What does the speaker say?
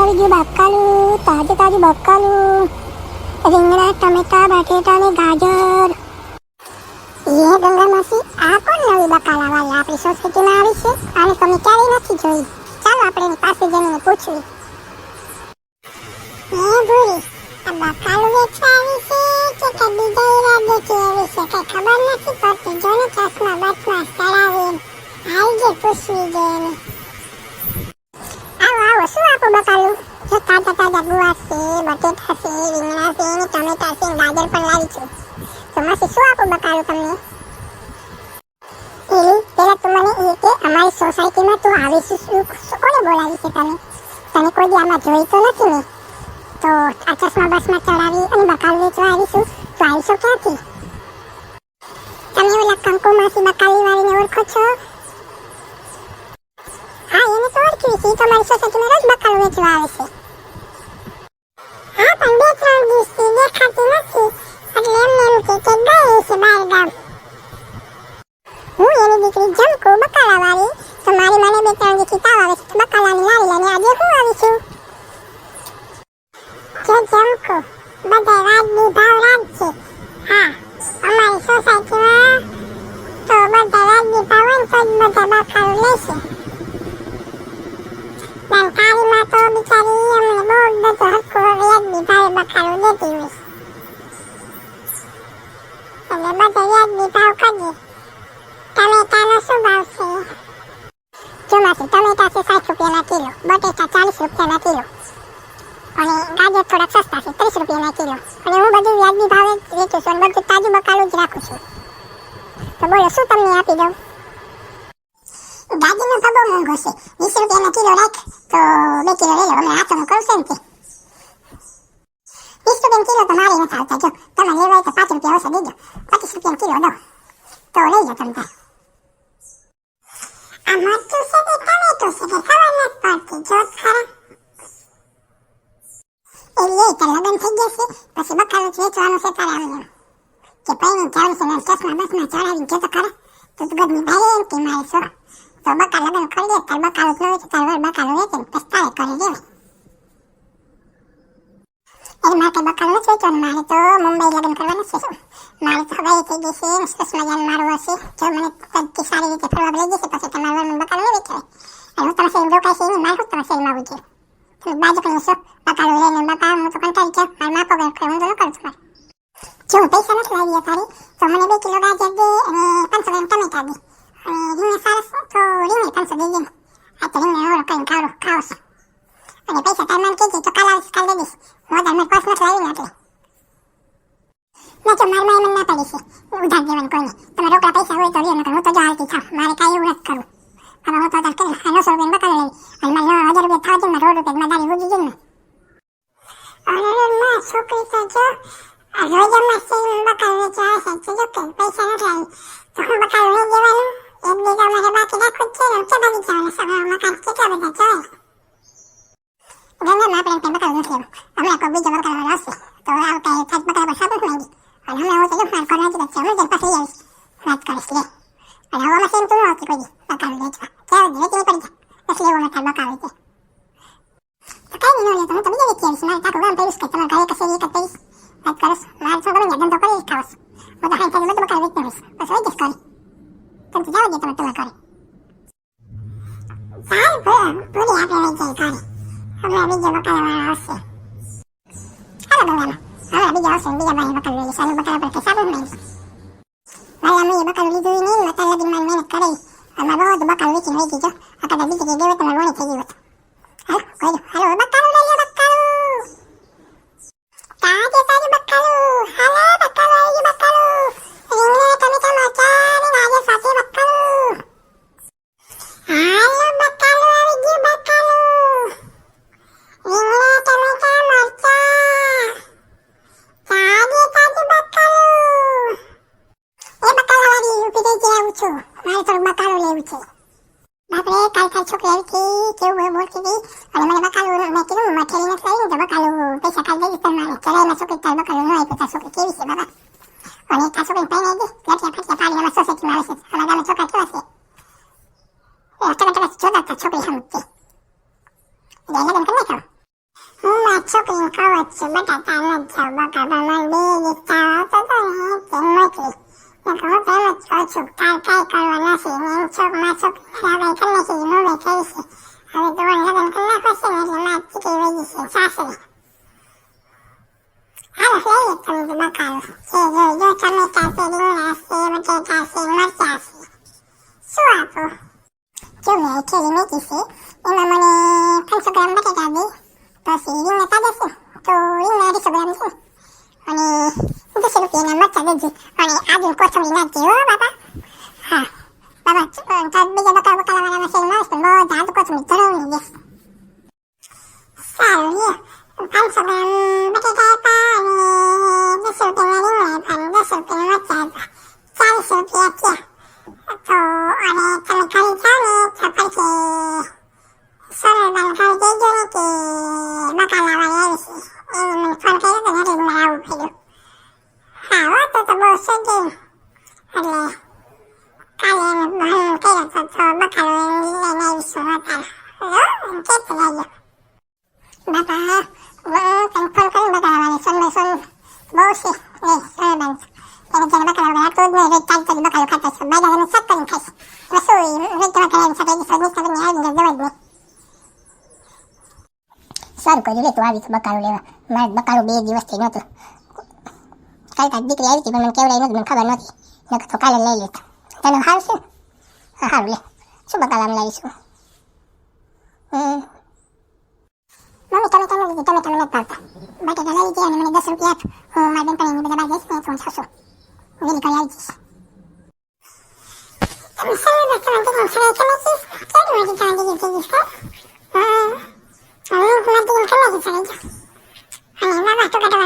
આવી ગયું બકાલું, તાજે તાજું બકાલું. રીંગણા, ટમેટા, બટેટા ને ગાજર. એ ગંગા માસી, આ કોણ નવી બકાલા વાળી આપણી સોસાયટીમાં આવી છે? આને તો મેં ક્યારેય નથી જોઈ. ચાલો આપણે એની પાસે જઈને પૂછવી. ભૂરી, આ બકાલું વેચવા આવી છે કે બીજા ઈરાદે કે આવી છે? કઈ ખબર નથી પડતી. જો ને ચશ્મા બચમાં ચડાવીને આવી જે પૂછવી જે એને. આવો આવો, શું આપું બકાલું? જો તાજા તાજા ગુવાર છે, બટેટા છે, રીંગણા છે ને ટમેટા છે ને ગાજર પણ લાવી છું. તો માસી શું આપું બકાલું તમને? એલી, પેલા તું મને એ કે અમારી સોસાયટીમાં તું આવીશું કોને બોલાવી છે તને? તને કોઈ દી આમાં જોઈ તો નથી ને? તો આ ચશ્મા બસમાં ચડાવી અને બકાલું વેચવા આવીશું તો આવીશો ક્યાંથી? તમે ઓલા કંકુ માસી બકાલી વાળીને ઓળખો છો? હા, એને તો ઓળખી છે. તો મારી સોસાયટીમાં રોજ બકાલું વેચવા આવે છે. હા, પણ 2-3 દિવસથી દેખાતી નથી એટલે એમને એમ કે ગઈ છે બહાર ગામ. હું એની દીકરી જમકુ બકાલા વાળી, તો મારી મને 2-3 દિવસથી તાવ આવે છે તો બકાલાની લારી લઈને આજે હું આવી છું. જે જમકુ, બધા વાજબી ભાવ રાખજે. હા, અમારી સોસાયટીમાં તો બધા વાજબી ભાવ હોય તો જ બધા બકાલું લેશે. પણ તારીમાં તો બિચારી અમને બહુ બધું હરખું વ્યાજબી ભાવે બકાલું દેતી હોય. એટલે બધા વ્યાજબી ભાવ કરજે. ટમેટાનો શું ભાવ છે? જો માસી, ટમેટા છે 60 રૂપિયાના કિલો, બટેટા 40 રૂપિયાના કિલો અને ગાજર થોડાક સસ્તા છે 30 રૂપિયાના કિલો. અને હું બધું વ્યાજબી ભાવે વેચું છું અને બધું તાજું બકાલું જ રાખું છું. તો બોલો શું તમને આપી દઉં? ગાજરનો ભાવ બહુ મોંઘો છે, 20 રૂપિયાના કિલો રાખ તો 2 કિલો લઈ લો. અમે હાથોનું કરું છું ને તે 20 રૂપિયાના કિલો તો મારે નથી આવતા. જો તમે લેવા હોય તો 5 રૂપિયા ઓછા દેજો, 25 રૂપિયાના કિલો દો તો લઈ લો તમે. આ મરચું છે કે ટમેટું છે કે ખબર નથી પડતી. જો ખરા એવી તો લગ્ન થઈ ગયા છે પછી બકાલું વેચવાનું છે તારે આમ કે પૈણી ચાલી છે ને ચશ્મા બસમાં ચડાવીને જો તો ખરા તો ગરમી ભારે એમ કે મારે છો તો બકા લગ્ન કરી દે તાર બકાલું ન વેચે તાર વર બકાલું વેચે ને પછી તારે કરી દેવાય. એટલે મારે બકાલું નથી વેચવાનું. મારે તો મુંબઈ લગ્ન કરવાનું છે. મારે તો હવે થઈ ગઈ છે ને સરસ મજાનું મારું હશે. જો મને તદથી સારી રીતે ફરવા લઈ જશે પછી તમારા વરમાં બકાલું નહીં વેચાય. અને હું તમારા શરીર રોકાય છે નહીં, મારે હું તમારા શરીરમાં આવું જોઈએ. તમે બાજુ કરી છો બકાલું લઈને બાપા હું તો કંટાળી જાઉં. મારે માપો ગયો હું તો ન કરું છું. જો હું પૈસા નથી લાવી તારી તો મને 2 કિલો ગાજર દે અને 500 ગ્રામ ટમેટા દે અને રીંગણા સારસ તો રીંગણા 500 દેજે ને. આ તો રીંગણા ઓળો કરીને ખાવ છો અને પૈસા તાર મને કહેજે તો કાલ આવીશ કાલ દઈ દઈશ. હું વધારે મેં પર્સ નથી લાવી ને એટલે ના. જો મારમાં એમ ના પડી છે ઉધાર દેવાનું કોઈને. તમે રોકડા પૈસા હોય તો લ્યો, નકર હું તો જો હાલતી થાવ. મારે કાંઈ એવું નથી કરવું. હવે હું તો તાર કરી 900 રૂપિયાનું બકાલું લેવી અને મારે 1000 રૂપિયા થવા દે ને રોડ રૂપિયા દારી ઉજી જઈને. અરે માં છોકરી તો જો રોજમાં સેલ બકાલું વેચવા આવે છે. જો કે પૈસા નથી આવી તો હું બકાલું નહીં દેવાનું. 1 બીઘા મારે બાકી રાખવું જ છે ને. કે બાકી જવાના સગા મકાન કેટલા બધા જોય. ગંગામાં આપણે કંઈ બકાલું નથી લેવું. હમણાં કોઈ બીજો બકાલું આવશે તો આવતા થાજ બકાલા પર સાબુત માંગી અને હમણાં હું તો જો મારે કોણ નથી છે. હું જઈને પાછી લઈ આવીશ વાત કરીશ લે. અને હવામાં સેમ તું ન આવતી કોઈ બકાલું વેચવા ક્યાં વેચી પડી જાય પછી લેવું નથી બકાલું તે તો કઈ નહીં લે તો હું તો બીજા વેચી આવીશ. મારે તારું ગામ પડીશ કે તમારા ઘરે કશે એક જ પડીશ વાત કરીશ. મારે શું ગમે ધંધો કરી ખાવશ. હું તો હાઈ થાય બધું બકાલું વેચી આવીશ બસ હોય જઈશ કરી તમે તો જાવ દે તમે કરે સારું પૂરી આપણે વહી જાય કરી. હમણાં બીજો બકાલાવાળા આવશે. હાલો ગંગામાં હમણાં બીજા આવશે ને બીજા ભાઈ બકાલું લઈ સારું બકાલા પર કઈ સાબુ માંગીશ. ભાઈ અમે એ બકાલું લીધું નહીં ને અત્યારે લગી મારી મહેનત કરી અમારે બધું બકાલું વેચીને વહી ગઈ. જો આ કદાચ બીજી જગ્યાએ દેવે તમારે લોણી થઈ ગયું હતું. હાલો કોઈ હાલો બકાલું લઈ લો બકાલું તાજે તાજું બકાલું. હાલો બકાલું આવી ગયું બકાલું. રીંગણા ટમેટા મરચાં ને ગાજર સાથે બકાલું. હાલો બકાલું આવી ગયું બકાલું. રીંગણા ટમેટા મરચાં તાજે તાજું બકાલું. એ બકાલાવાળી ઊભી રહી જઈ આવું છું. મારે થોડું બકાલું લેવું છે. બાપરે કાલ છોકરી આવી હતી કેવું બોલતી હતી અને મને બકાલું મેં કીધું મઠેલી નથી લાવી ને તો બકાલું પૈસા કાલ દઈ દીધા. મારે ચલાવીમાં છોકરી તાર બકાલું ન આપ્યું. તાર છોકરી કેવી છે બાબા અને તાર છોકરી પહેરી દે લટિયા ફટિયા પાડી અમારા સોસાયટીમાં આવે છે. અમારા ગામમાં છોકરા કેવા છે એ ટકા જોતા તાર છોકરી સમજતી એટલે લગ્ન કરી નાખાવ. છોક તાર કાંઈ કરવા નથી ને એમ છોક માં છોક હવે કરીને કે મોવે થઈ છે હવે તો લગ્ન કરી નાખશે ને એટલે માં ચીકી વહી છે સાસરે હાલો લઈ લે તમે તો બકાલો છે જો ટમેટા છે રીંગણા છે બટેટા છે મરચાં છે શું આપો જો મેં થેલી મૂકી છે એમાં મને 500 ગ્રામ બટેટા દે પછી રીંગણા તાજા છે તો રીંગણા 200 ગ્રામ છે અને 200 રૂપિયાના મરચાં દેજે અને આદુ કોથમરી નાખજે હો બાપા હા બાબા બીજા બકાલાવાળામાં છે માણસ પણ બધા આદુ કોથમરી ધરાવની દે સારું લે 500 ગ્રામ બટેટા આપ્યા અને 200 રૂપિયાના રીંગણા આપ્યા અને 10 રૂપિયાના મરચાં આપ્યા 40 રૂપિયા થયા તો અને તમે ઘરે જાઓ ને તો પછી સરળબાન ઘરે કહેજો ને કે બકાલાવાળી આવી છે એને મને ફોન કર્યો તો ઘરે મારે આવવું પડ્યું હા હો તો બહુ સજે એટલે કાલે એને બહાનું કર્યો તો બકાલો લઈને આવીશું હતા એમ કહેતો લાગ્યો બાપા તને ફોન કર્યો બકાલાવાળી સોનભાઈ સોન બહુ છે નહીં સરળબાન એને જેને બકાલા વગર આટલું જ નહીં રોજ તાજી બકાલો ખાતા છે બાજા એને સક કરીને ખાઈશ રસોઈ રોજ તમારે ઘરે આવીને સાથે સગની સગની આવીને જવા જ નહીં સારું કર્યું લે તું આવી તો બકાલો લેવા મારે બકાલો 2 દિવસથી નહોતું કાલે તારી દીકરી આવી હતી પણ મને કેવડાવી નહોતું મને ખબર નહોતી નકર તો કાલે લઈ લેત તને સારું છે હા સારું લે શું બકાલામાં લાવીશું મમ્મી ટમેટા નથી ટમેટા મને ભાવતા બટેટા લઈ ગયા અને મને 10 રૂપિયા આપ હું મારી બેનપણીની બધા બાર જઈશ ને તો હું 600 વેલી કરી આવી જઈશ તમે સરળ બસ તમારે દીકરી સરળ તમે જઈશ કેવી મજી તમારી દીકરી જઈશ હા હું મારી દીકરી તમે જઈશ અને બાબા તો કાઢવા